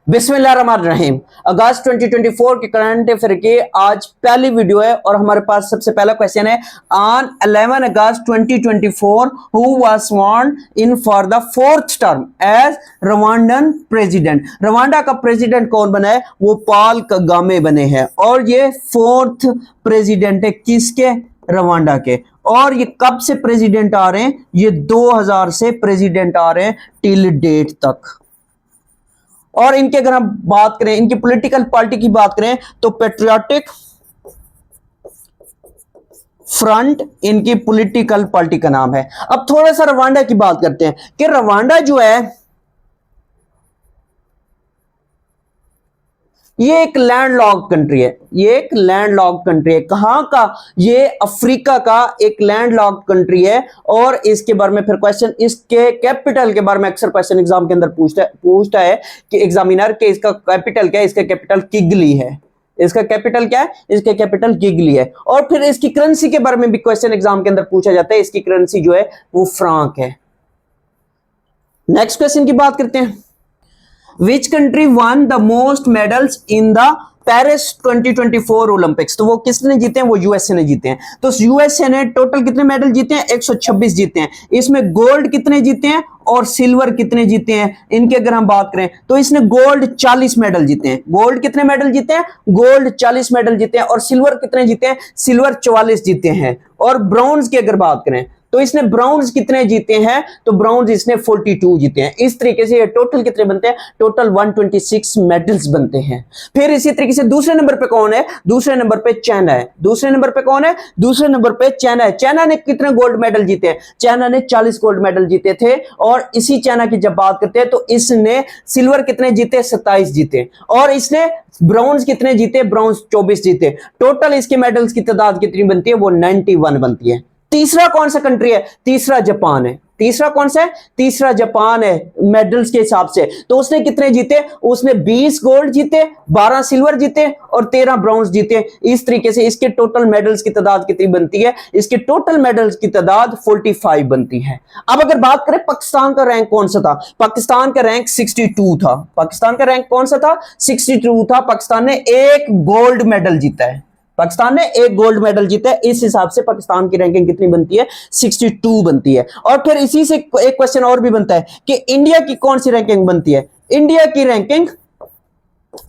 बिस्मिल्लाहिर्रहमानिर्रहीम। अगस्त 2024 के current affair की आज पहली वीडियो है और हमारे पास सबसे पहला क्वेश्चन है। On 11 August 2024 who was sworn in for the fourth term as Rwandan president. Rwanda का प्रेसिडेंट कौन बना है? वो पॉल कगामे बने हैं और ये फोर्थ प्रेसिडेंट है किसके? रवांडा के। और ये कब से प्रेसिडेंट आ रहे हैं? ये 2000 से प्रेसिडेंट आ रहे हैं टिल डेट तक। और इनके अगर हम बात करें, इनकी पॉलिटिकल पार्टी की बात करें तो पेट्रियाटिक फ्रंट इनकी पॉलिटिकल पार्टी का नाम है। अब थोड़ा सा रवांडा की बात करते हैं कि रवांडा जो है ये एक लैंडलॉक्ड कंट्री है। ये एक लैंडलॉक्ड कंट्री है। कहां का? ये अफ्रीका का एक लैंडलॉक्ड कंट्री है। और इसके बारे में फिर क्वेश्चन, इसके कैपिटल के बारे में अक्सर क्वेश्चन एग्जाम के अंदर पूछता है कि एग्जामिनर के इसका कैपिटल क्या है? इसका कैपिटल किगली है। इसका कैपिटल क्या है? इसका कैपिटल किगली है। और फिर इसकी करेंसी के बारे में भी क्वेश्चन एग्जाम के अंदर पूछा जाता है। इसकी करेंसी जो है वो फ्रांक है। नेक्स्ट क्वेश्चन की बात करते हैं। Which country won the most medals in the Paris 2024 Olympics? तो वो किसने जीते हैं? वो यूएसए ने जीते हैं। तो यूएसए ने टोटल कितने मेडल जीते हैं? 126 जीते हैं। इसमें गोल्ड कितने जीते हैं और सिल्वर कितने जीते हैं? इनके अगर हम बात करें तो इसने गोल्ड 40 मेडल जीते हैं। गोल्ड कितने मेडल जीते हैं? गोल्ड 40 मेडल जीते हैं। और सिल्वर कितने जीते हैं? सिल्वर 44 जीते हैं। और ब्रॉन्ज की अगर बात करें तो इसने ब्राउन्स कितने जीते हैं? तो ब्राउन्स इसने 42 जीते हैं। इस तरीके से ये टोटल कितने बनते हैं? टोटल 126 मेडल्स बनते हैं। फिर इसी तरीके से दूसरे नंबर पे कौन है? दूसरे नंबर पे चाइना है। दूसरे नंबर पे कौन है? दूसरे नंबर पे चाइना है। चाइना ने कितने गोल्ड मेडल जीते हैं? चाइना ने 40 गोल्ड मेडल जीते थे। और इसी चाइना की जब बात करते हैं तो इसने सिल्वर कितने जीते? 27 जीते। और इसने ब्राउन्स कितने जीते? ब्राउन्स 24 जीते। टोटल इसके मेडल्स की तादाद कितनी बनती है? वो 91 बनती है। तीसरा कौन सा कंट्री है? तीसरा जापान है। तीसरा कौन सा है? तीसरा जापान है मेडल्स के हिसाब से। तो उसने कितने जीते? उसने 20 गोल्ड जीते, 12 सिल्वर जीते और 13 ब्रॉन्ज जीते। इस तरीके से इसके टोटल मेडल्स की तादाद कितनी बनती है? इसके टोटल मेडल्स की तादाद 45 बनती है। अब अगर बात करें पाकिस्तान का रैंक कौन सा था? पाकिस्तान का रैंक 62 था। पाकिस्तान का रैंक कौन सा था? 62 था। पाकिस्तान ने एक गोल्ड मेडल जीता है। पाकिस्तान ने एक गोल्ड मेडल जीता है। इस हिसाब से पाकिस्तान की रैंकिंग कितनी बनती है? 62 बनती है। और फिर इसी से एक क्वेश्चन और भी बनता है कि इंडिया की कौन सी रैंकिंग बनती है? इंडिया की रैंकिंग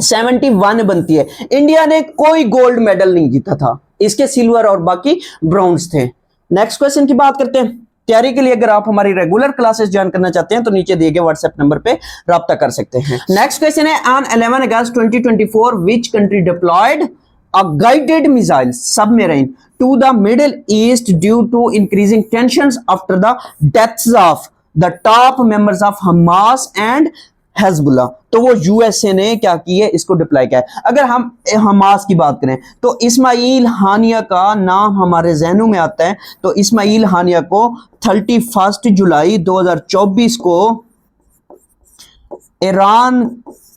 71 बनती है। इंडिया ने कोई गोल्ड मेडल नहीं जीता था। इसके सिल्वर और बाकी ब्रॉन्ज थे। नेक्स्ट क्वेश्चन की बात करते हैं। तैयारी के लिए अगर आप हमारी रेगुलर क्लासेस ज्वाइन करना चाहते हैं तो नीचे दिए गए व्हाट्सएप नंबर पे राब्ता कर सकते हैं। नेक्स्ट क्वेश्चन है, on 11 August 2024 which country deployed a guided missile submarine to the Middle East due to increasing tensions after the deaths of the top members of Hamas and Hezbollah? तो वो USA ने क्या की है? इसको deploy किया है। अगर हम हमास की बात करें तो इस्माइल हानिया का नाम हमारे जहनों में आता है। तो इस्माइल हानिया को 31 जुलाई 2024 को ईरान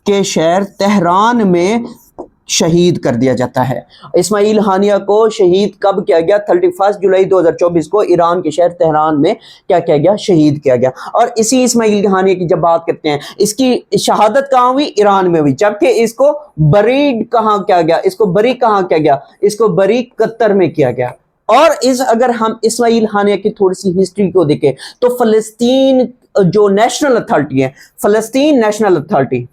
के शहर तेहरान में शहीद कर दिया जाता है। इस्माइल हानिया को शहीद कब किया गया? 31 जुलाई 2024 को ईरान के शहर तेहरान में क्या किया गया? शहीद किया गया। और इसी इस्माइल हानिया की जब बात करते हैं, इसकी शहादत कहाँ हुई? ईरान में हुई। जबकि इसको बरी कहाँ किया गया? इसको बरी कहाँ किया गया? इसको बरी कतर में किया गया। और अगर हम इस्माइल हानिया की थोड़ी सी हिस्ट्री को देखें तो फलस्तीन जो नेशनल अथॉरिटी है, फलस्तीन नेशनल अथॉरिटी,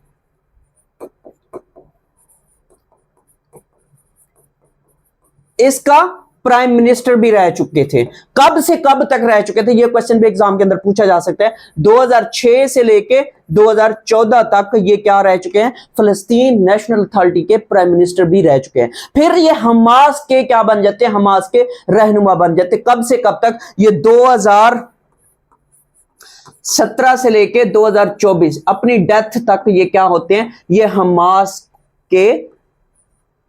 इसका प्राइम मिनिस्टर भी रह चुके थे। कब से कब तक रह चुके थे? यह क्वेश्चन भी एग्जाम के अंदर पूछा जा सकता है। 2006 से लेके 2014 तक ये क्या रह चुके हैं? फलस्तीन नेशनल अथॉरिटी के प्राइम मिनिस्टर भी रह चुके हैं। फिर ये हमास के क्या बन जाते हैं? हमास के रहनुमा बन जाते। कब से कब तक? ये 2017 से लेके 2024 अपनी डेथ तक ये क्या होते हैं? ये हमास के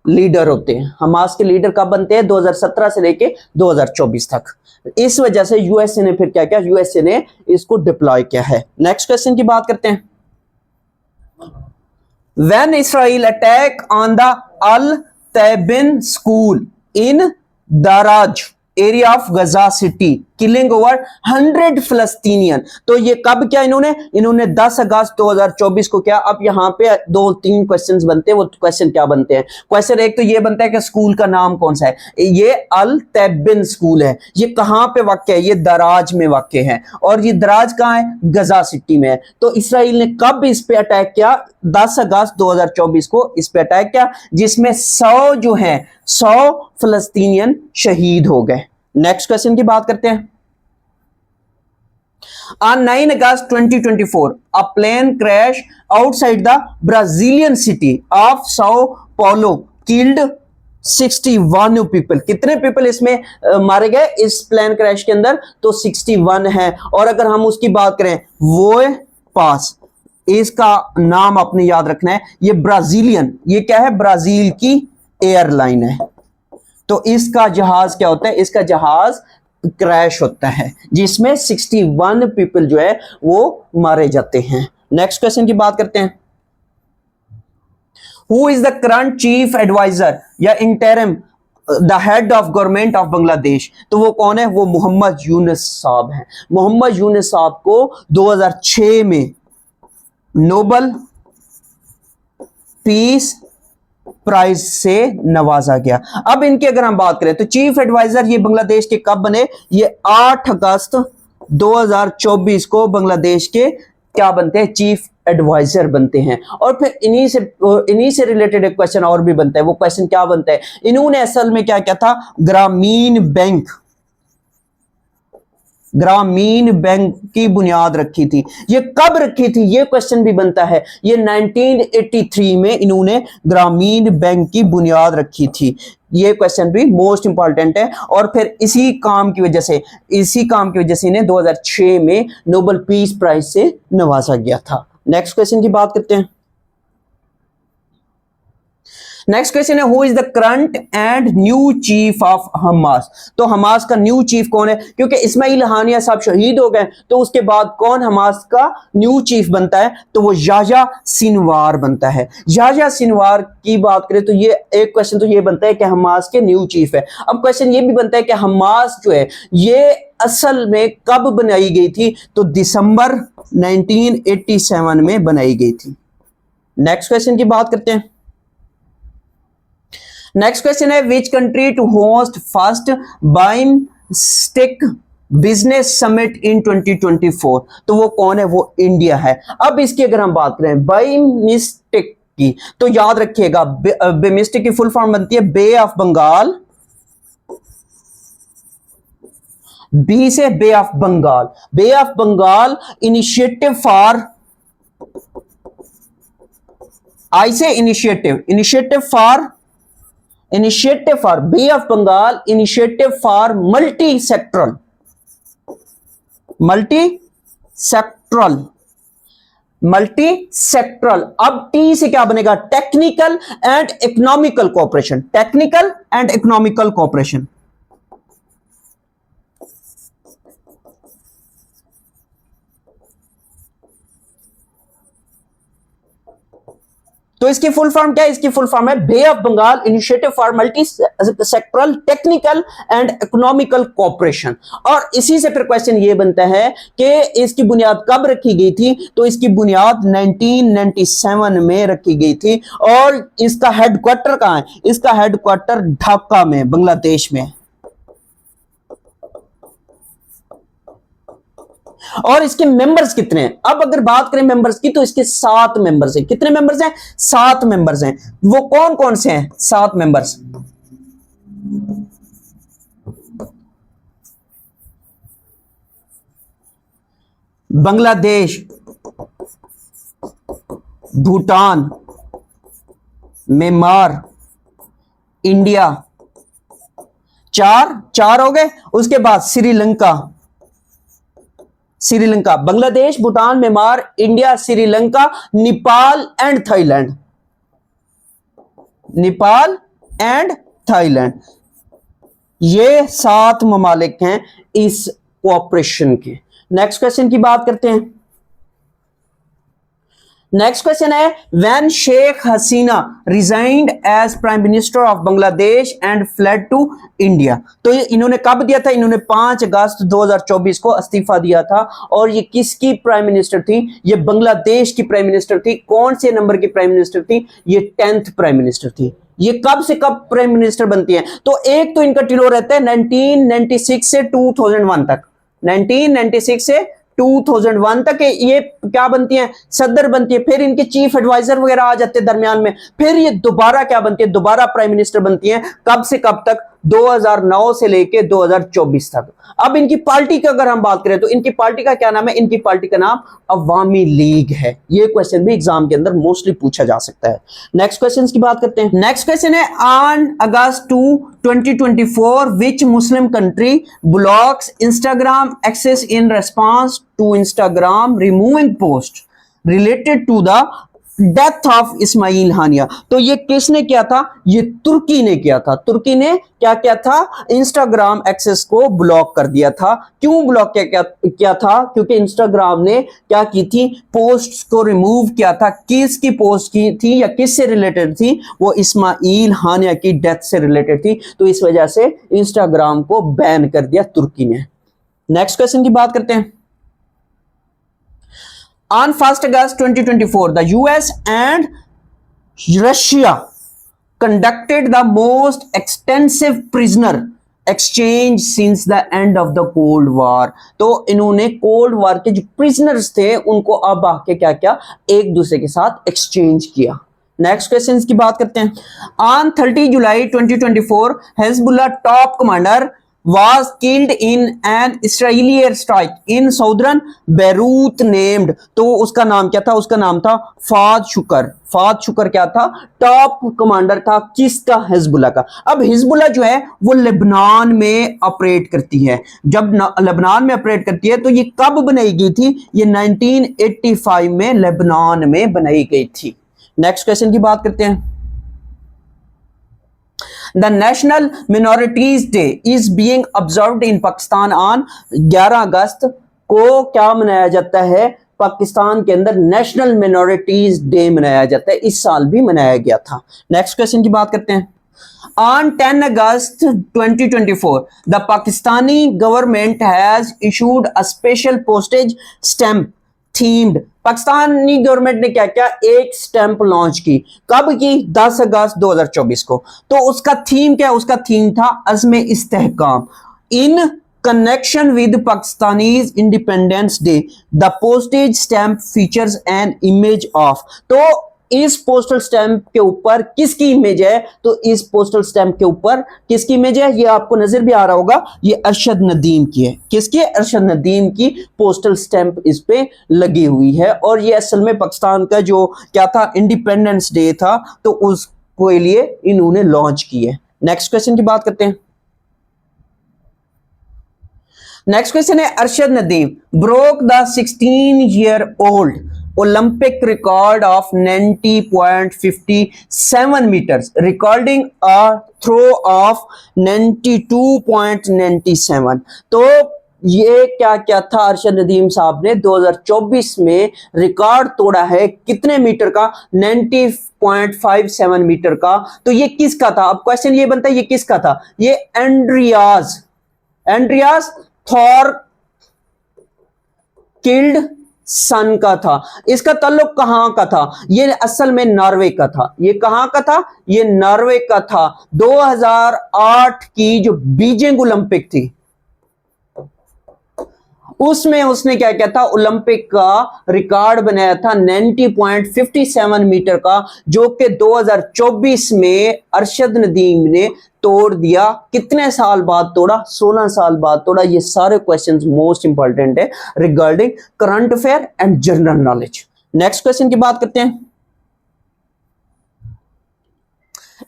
लीडर होते हैं। हमास के लीडर कब बनते हैं? 2017 से लेके 2024 तक। इस वजह से यूएसए ने फिर क्या किया? यूएसए ने इसको डिप्लॉय किया है। नेक्स्ट क्वेश्चन की बात करते हैं। When Israel attack on the Al Tabi'in school in Daraj area of Gaza city killing over 100 Palestinian. तो ये कब क्या इन्होंने 10 अगस्त 2024 को क्या। अब यहाँ पे 2-3 क्वेश्चंस बनते हैं। वो क्वेश्चन क्या बनते हैं? क्वेश्चन एक तो ये बनता है कि स्कूल का नाम कौन सा है? ये अल तैबिन स्कूल है। ये कहां पे वाक़ है? ये दराज में वाक़ है। और ये दराज कहां है? गजा सिटी में है। तो इसराइल ने कब इस पे अटैक किया? 10 अगस्त 2024 को इस पे अटैक किया, जिसमें 100 जो है 100 फिलिस्तीनियन शहीद हो गए। नेक्स्ट क्वेश्चन की बात करते हैं। On 9 August 2024, a plane crashed outside the Brazilian city of Sao Paulo, killed 61 people। कितने पीपल इसमें मारे गए इस प्लेन क्रैश के अंदर? तो 61 है। और अगर हम उसकी बात करें, वो पास, इसका नाम आपने याद रखना है। ये ब्राजीलियन, ये क्या है? ब्राजील की एयरलाइन है। तो इसका जहाज क्या होता है? इसका जहाज क्रैश होता है, जिसमें 61 पीपल जो है वो मारे जाते हैं। नेक्स्ट क्वेश्चन की बात करते हैं। Who is the current chief adviser या interim the head of government of Bangladesh? तो वो कौन है? वो मोहम्मद यूनुस साहब हैं। मोहम्मद यूनुस साहब को 2006 में नोबल पीस प्राइज से नवाजा गया। अब इनकी अगर हम बात करें तो चीफ एडवाइजर ये बांग्लादेश के कब बने? ये 8 अगस्त 2024 को बांग्लादेश के क्या बनते हैं? चीफ एडवाइजर बनते हैं। और फिर इन्हीं से रिलेटेड एक क्वेश्चन और भी बनता है। वो क्वेश्चन क्या बनता है? इन्होंने असल में क्या किया था? ग्रामीण बैंक की बुनियाद रखी थी। ये कब रखी थी? ये क्वेश्चन भी बनता है। ये 1983 में इन्होंने ग्रामीण बैंक की बुनियाद रखी थी। ये क्वेश्चन भी मोस्ट इंपॉर्टेंट है। और फिर इसी काम की वजह से इन्हें 2006 में नोबेल पीस प्राइज से नवाजा गया था। नेक्स्ट क्वेश्चन की बात करते हैं। नेक्स्ट क्वेश्चन है, who is the current and new chief of Hamas? तो हमास का न्यू चीफ कौन है? क्योंकि इस्माइल हानिया साहब शहीद हो गए, तो उसके बाद कौन हमास का न्यू चीफ बनता है? तो वो याह्या सिनवार बनता है। याह्या सिनवार की बात करें तो ये एक क्वेश्चन तो ये बनता है कि हमास के न्यू चीफ है। अब क्वेश्चन ये भी बनता है कि हमास जो है ये असल में कब बनाई गई थी? तो दिसंबर 1987 में बनाई गई थी। नेक्स्ट क्वेश्चन की बात करते हैं। नेक्स्ट क्वेश्चन है, which country to host first BIMSTEC business summit in 2024? तो वो कौन है? वो इंडिया है। अब इसकी अगर हम बात करें बाइमस्टेक की, तो याद रखिएगा बाइमस्टेक की फुल फॉर्म बनती है बे ऑफ बंगाल, बी से bay of Bengal. Bay of Bengal initiative for, I से initiative for bay of Bengal, initiative for multi sectoral. अब टी से क्या बनेगा? Technical and economical cooperation. तो इसकी फुल फॉर्म क्या है? इसकी फुल फॉर्म है bay of Bengal initiative for multi sectoral technical and economical cooperation. और इसी से फिर क्वेश्चन ये बनता है कि इसकी बुनियाद कब रखी गई थी? तो इसकी बुनियाद 1997 में रखी गई थी। और इसका हेडक्वार्टर कहां है? इसका हेडक्वार्टर ढाका में, बांग्लादेश में। और इसके मेंबर्स कितने हैं? अब अगर बात करें मेंबर्स की, तो इसके 7 मेंबर्स हैं। कितने मेंबर्स हैं? 7 मेंबर्स हैं। वो कौन कौन से हैं? 7 members. Bangladesh, Bhutan, Myanmar, India, 4 हो गए। उसके बाद Sri Lanka, Bangladesh, Bhutan, Myanmar, India, Sri Lanka, Nepal and Thailand. ये 7 ममालिक हैं इस कोऑपरेशन के। नेक्स्ट क्वेश्चन की बात करते हैं। नेक्स्ट क्वेश्चन है when Sheikh Hasina resigned as prime minister of Bangladesh and fled to India. तो ये इन्होंने कब दिया था? इन्होंने 5 अगस्त 2024 को इस्तीफा दिया था। और ये किसकी प्राइम मिनिस्टर थी? ये बांग्लादेश की प्राइम मिनिस्टर थी। कौन से नंबर की प्राइम मिनिस्टर थी? ये 10th प्राइम मिनिस्टर थी। ये कब से कब प्राइम मिनिस्टर बनती है? तो एक तो इनका टिनोर रहता है 1996 से 2001 तक, 1996 से 2001 तक ये क्या बनती है? सदर बनती है। फिर इनके चीफ एडवाइजर वगैरह आ जाते हैं दरमियान में। फिर ये दोबारा क्या बनती है? दोबारा प्राइम मिनिस्टर बनती है। कब से कब तक? 2009 से लेके 2024 तक। अब इनकी पार्टी की अगर हम बात करें तो इनकी पार्टी का क्या नाम है? इनकी पार्टी का नाम अवामी लीग है। ये क्वेश्चन भी एग्जाम के अंदर मोस्टली पूछा जा सकता है। नेक्स्ट क्वेश्चन की बात करते हैं। नेक्स्ट क्वेश्चन है on August 2 2024 which Muslim country blocks Instagram access in response to Instagram removing post related to the death of Ismail Haniyeh. तो ये किसने किया था? ये तुर्की ने किया था। तुर्की ने क्या किया था? इंस्टाग्राम एक्सेस को ब्लॉक कर दिया था। क्यों ब्लॉक किया था? क्योंकि इंस्टाग्राम ने क्या की थी? पोस्ट्स को रिमूव किया था। किसकी पोस्ट की थी या किस से रिलेटेड थी? वो इस्माइल हानिया की डेथ से रिलेटेड थी। तो इस वजह से इंस्टाग्राम को बैन कर दिया तुर्की ने। नेक्स्ट क्वेश्चन की बात करते हैं। On 1st August 2024, the US and Russia conducted the most extensive prisoner exchange since the end of the Cold War। तो इन्होंने कोल्ड वॉर के जो प्रिजनर्स थे उनको अब आके क्या किया? एक दूसरे के साथ एक्सचेंज किया। नेक्स्ट क्वेश्चन की बात करते हैं। On 30 July 2024, Hezbollah top commander was killed in an Israeli airstrike in southern Beirut named। तो उसका नाम क्या था? उसका नाम था फाद शुकर। फाद शुकर क्या था? टॉप कमांडर था किसका? हिजबुल्ला का। अब हिजबुल्ला जो है वो लेबनान में ऑपरेट करती है। जब लेबनान में ऑपरेट करती है तो ये कब बनाई गई थी? ये 1985 में लेबनान में बनाई गई थी। नेक्स्ट क्वेश्चन की बात करते हैं। The National Minorities Day is being observed in Pakistan on 11 अगस्त को क्या मनाया जाता है? पाकिस्तान के अंदर नेशनल मिनोरिटीज डे मनाया जाता है। इस साल भी मनाया गया था। नेक्स्ट क्वेश्चन की बात करते हैं। On 10 August 2024, the Pakistani government has issued a special postage stamp themed. Pakistani government ने क्या किया? एक स्टैंप लॉन्च की। कब की? 10 अगस्त 2024 को। तो उसका थीम क्या? उसका थीम था Azm Istehkam. In connection with Pakistan's independence day the postage stamp features an image of. तो इस पोस्टल स्टैंप के ऊपर किसकी इमेज है? तो इस पोस्टल स्टैंप के ऊपर किसकी इमेज है? ये आपको नजर भी आ रहा होगा, ये अरशद नदीम की है। किसकी? अरशद नदीम की पोस्टल स्टैंप इस पे लगी हुई है। और ये असल में पाकिस्तान का जो क्या था? इंडिपेंडेंस डे था, तो उसके लिए इन्होंने लॉन्च की है। नेक्स्ट क्वेश्चन की बात करते हैं। नेक्स्ट क्वेश्चन है Arshad Nadeem broke the 16-year-old Olympic record of 90.57 meters, recording a throw of 92.97। तो ये क्या क्या था? अरशद नदीम साहब ने 2024 में रिकॉर्ड तोड़ा है कितने मीटर का? 90.57 मीटर का। तो ये किसका था? अब क्वेश्चन ये बनता है ये किसका था? ये एंड्रियास थॉरकिल्ड सन का था। इसका ताल्लुक कहां का था? ये असल में नॉर्वे का था। ये कहां का था? ये नॉर्वे का था। 2008 की जो बीजिंग ओलंपिक थी उसमें उसने क्या किया था? ओलंपिक का रिकॉर्ड बनाया था 90.57 मीटर का, जो कि 2024 में अरशद नदीम ने तोड़ दिया। कितने साल बाद तोड़ा? 16 साल बाद तोड़ा। ये सारे क्वेश्चंस मोस्ट इंपॉर्टेंट है regarding current affair and general knowledge. Next question की बात करते हैं।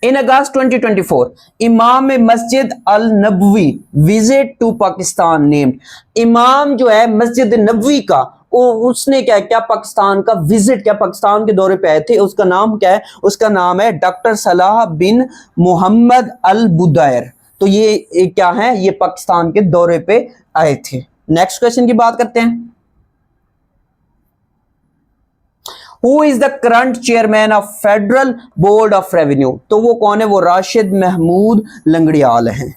In August 2024, इमाम मस्जिद अल नबवी विजिट टू पाकिस्तान नेम्ड। इमाम जो है मस्जिद नबवी का उसने क्या क्या? पाकिस्तान का विजिट क्या? पाकिस्तान के दौरे पे आए थे। उसका नाम क्या है? उसका नाम है डॉक्टर सलाह बिन मोहम्मद अल बुदैर। तो ये क्या है? ये पाकिस्तान के दौरे पे आए थे। नेक्स्ट क्वेश्चन की बात करते हैं। Who is the current chairman of federal board of revenue, तो वो कौन है, वो राशिद महमूद लंगड़ियाल हैं।